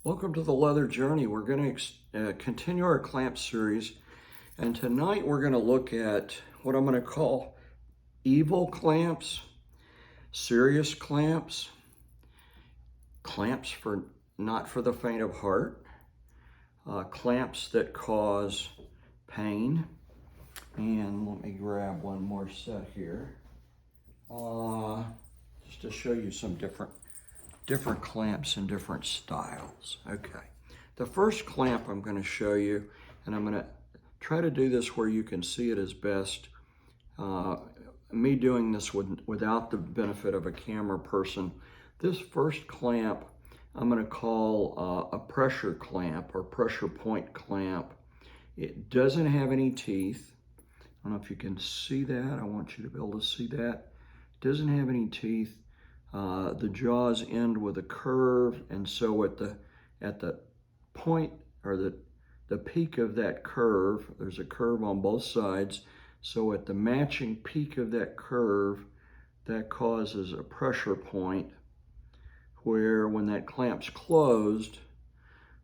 Welcome to the Leather Journey. We're going to continue our clamp series, and tonight we're going to look at what I'm going to call evil clamps, serious clamps, clamps for not for the faint of heart, clamps that cause pain. And let me grab one more set here, just to show you some different clamps and different styles. Okay, the first clamp I'm going to show you, and I'm going to try to do this where you can see it as best. Me doing this without the benefit of a camera person. This first clamp I'm going to call a pressure clamp or pressure point clamp. It doesn't have any teeth. I don't know if you can see that. I want you to be able to see that. It doesn't have any teeth. The jaws end with a curve, and so at the point or the peak of that curve, there's a curve on both sides. So at the matching peak of that curve, that causes a pressure point where when that clamp's closed,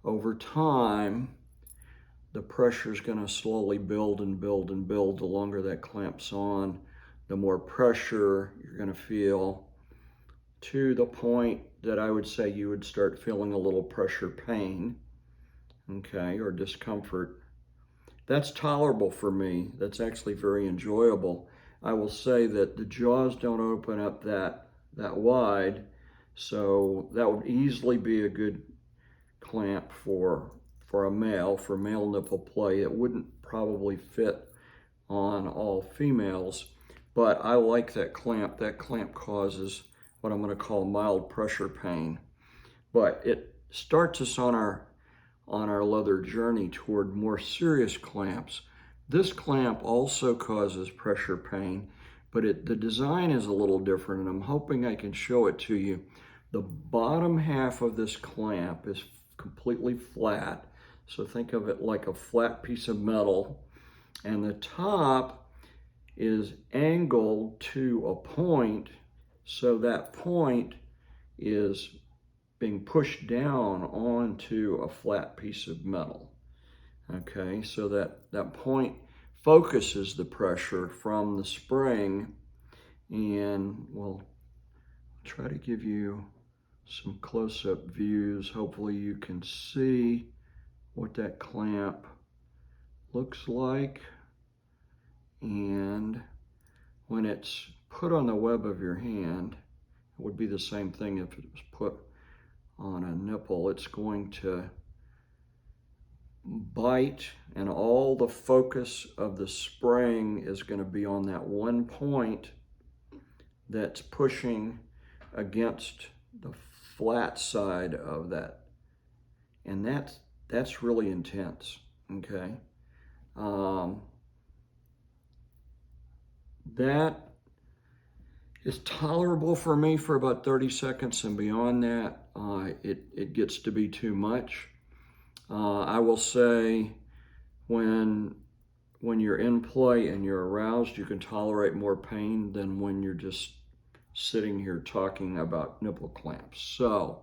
over time, the pressure is going to slowly build and build and build. The longer that clamp's on, the more pressure you're going to feel, to the point that I would say you would start feeling a little pressure pain, okay, or discomfort. That's tolerable for me. That's actually very enjoyable. I will say that the jaws don't open up that wide, so that would easily be a good clamp for a male, for male nipple play. It wouldn't probably fit on all females, but I like that clamp. That clamp causes what I'm going to call mild pressure pain. But it starts us on our leather journey toward more serious clamps. This clamp also causes pressure pain, but the design is a little different, and I'm hoping I can show it to you. The bottom half of this clamp is completely flat, so think of it like a flat piece of metal, and the top is angled to a point. So that point is being pushed down onto a flat piece of metal. Okay, so that point focuses the pressure from the spring, and we'll try to give you some close-up views. Hopefully you can see what that clamp looks like, and when it's put on the web of your hand, it would be the same thing if it was put on a nipple. It's going to bite, and all the focus of the spring is going to be on that one point that's pushing against the flat side of that. And that's really intense, okay? That is tolerable for me for about 30 seconds, and beyond that, it gets to be too much. I will say when you're in play and you're aroused, you can tolerate more pain than when you're just sitting here talking about nipple clamps. So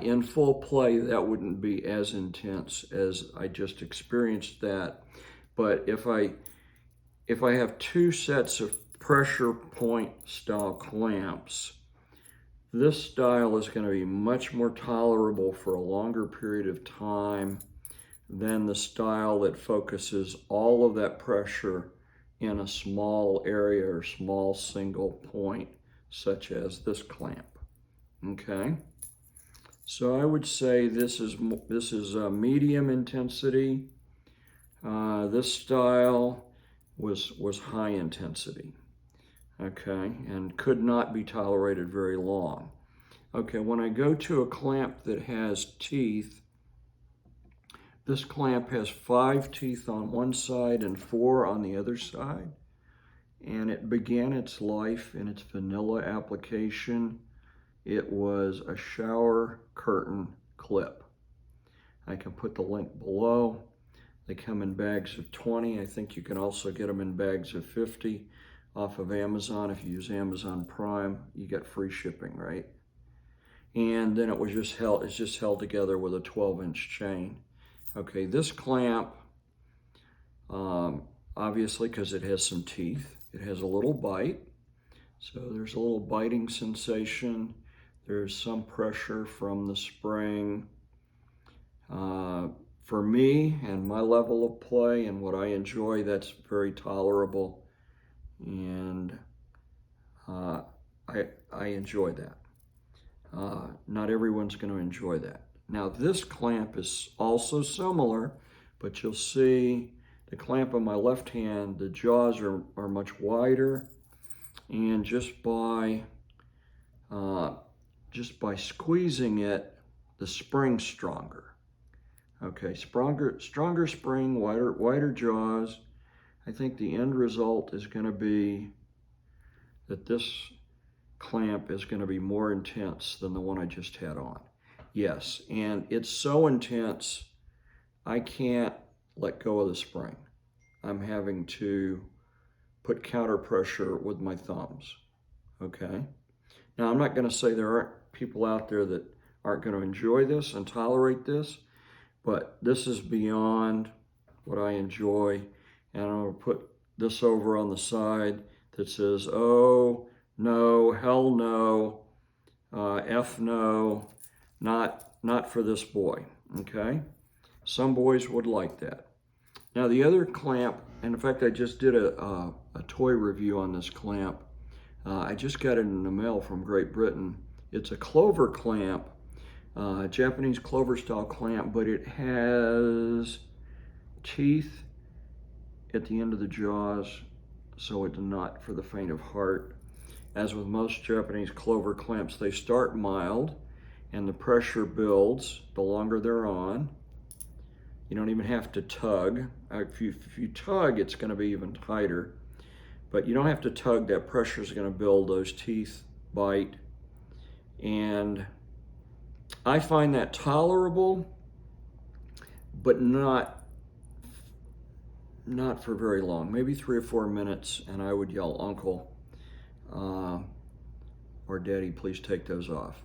in full play, that wouldn't be as intense as I just experienced that. But if I have two sets of pressure point style clamps, this style is going to be much more tolerable for a longer period of time than the style that focuses all of that pressure in a small area or small single point, such as this clamp. Okay, so I would say this is medium intensity. This style was high intensity, okay, and could not be tolerated very long. Okay, when I go to a clamp that has teeth, this clamp has 5 teeth on one side and 4 on the other side, and it began its life in its vanilla application. It was a shower curtain clip. I can put the link below. They come in bags of 20. I think you can also get them in bags of 50 off of Amazon. If you use Amazon Prime, you get free shipping, right? and then it was just held, it's just held together with a 12-inch chain. Okay, this clamp, obviously because it has some teeth, it has a little bite. So there's a little biting sensation. There's some pressure from the spring. For me and my level of play and what I enjoy, that's very tolerable. And I enjoy that. Not everyone's going to enjoy that. Now this clamp is also similar, but you'll see the clamp on my left hand, the jaws are much wider, and just by squeezing it, the spring's stronger. Okay, stronger spring, wider jaws. I think the end result is going to be that this clamp is going to be more intense than the one I just had on. Yes, and it's so intense, I can't let go of the spring. I'm having to put counter pressure with my thumbs, okay? Now, I'm not going to say there aren't people out there that aren't going to enjoy this and tolerate this, but this is beyond what I enjoy. And I'm going to put this over on the side that says, oh, no, hell no, F no, not for this boy, okay? Some boys would like that. Now the other clamp, and in fact I just did a toy review on this clamp. I just got it in the mail from Great Britain. It's a Clover clamp, Japanese Clover style clamp, but it has teeth at the end of the jaws, so it's not for the faint of heart. As with most Japanese Clover clamps, they start mild and the pressure builds the longer they're on. You don't even have to tug. If you tug, it's going to be even tighter. But you don't have to tug. That pressure is going to build, those teeth bite. And I find that tolerable, but not for very long. Maybe 3 or 4 minutes, and I would yell, Uncle, or Daddy, please take those off.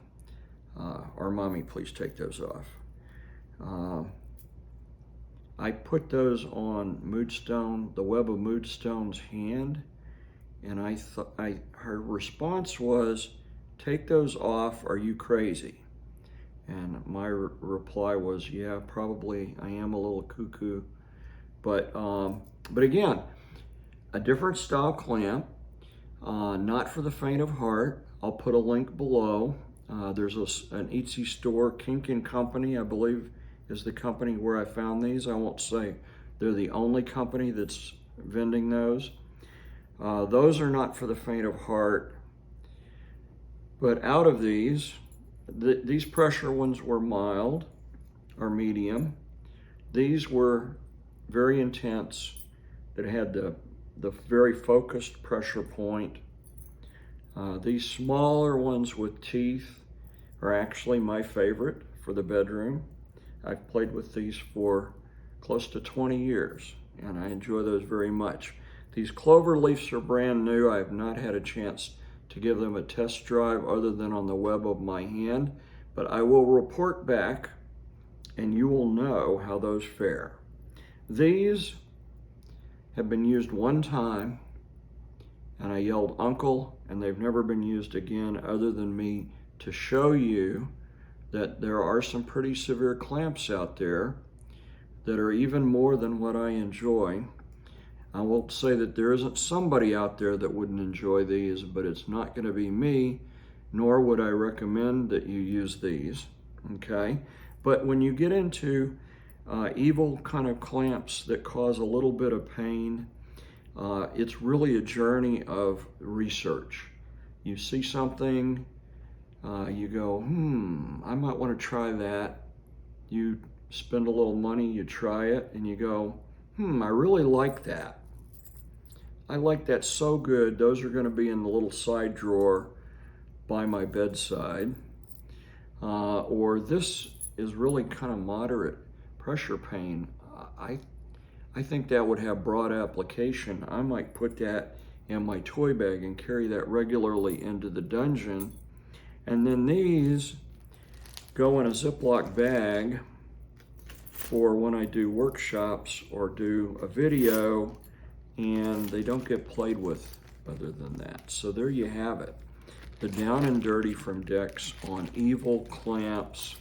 Or Mommy, please take those oher Moodstone, the web of Moodstone's hand, and her response was, take those off, are you crazy? And my reply was, yeah, probably I am a little cuckoo. But again, a different style clamp, not for the faint of heart. I'll put a link below. There's an Etsy store, Kink & Company, I believe is the company where I found these. I won't say they're the only company that's vending those. Those are not for the faint of heart. But out of these pressure ones were mild or medium. These were very intense, that had the very focused pressure point. These smaller ones with teeth are actually my favorite for the bedroom. I've played with these for close to 20 years, and I enjoy those very much. These Clover leaves are brand new. I have not had a chance to give them a test drive other than on the web of my hand, but I will report back and you will know how those fare. These have been used one time and I yelled uncle, and they've never been used again other than me to show you that there are some pretty severe clamps out there that are even more than what I enjoy. I will say that there isn't somebody out there that wouldn't enjoy these, but it's not going to be me, nor would I recommend that you use these, okay? But when you get into evil kind of clamps that cause a little bit of pain, it's really a journey of research. You see something, you go, I might want to try that. You spend a little money, you try it, and you go, I really like that. I like that so good. Those are going to be in the little side drawer by my bedside. Or this is really kind of moderate pressure pain. I think that would have broad application. I might put that in my toy bag and carry that regularly into the dungeon. And then these go in a Ziploc bag for when I do workshops or do a video, and they don't get played with other than that. So there you have it. The Down and Dirty from Dex on evil clamps.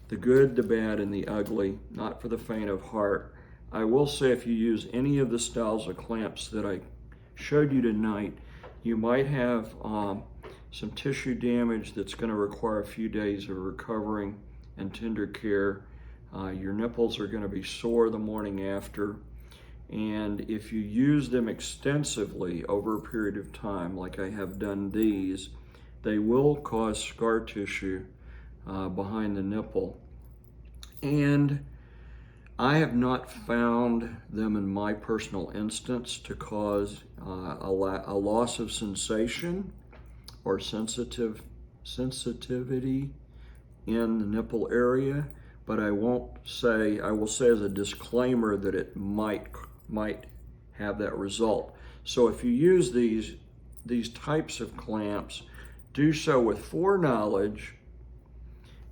The good, the bad, and the ugly, not for the faint of heart. I will say if you use any of the styles of clamps that I showed you tonight, you might have some tissue damage that's going to require a few days of recovering and tender care. Your nipples are going to be sore the morning after. And if you use them extensively over a period of time, like I have done these, they will cause scar tissue behind the nipple. And I have not found them in my personal instance to cause a loss of sensation or sensitivity in the nipple area, but I will say as a disclaimer that it might have that result. So if you use these types of clamps, do so with foreknowledge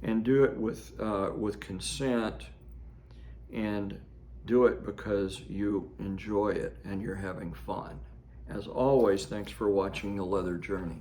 and do it with consent, and do it because you enjoy it and you're having fun. As always, thanks for watching The Leather Journey.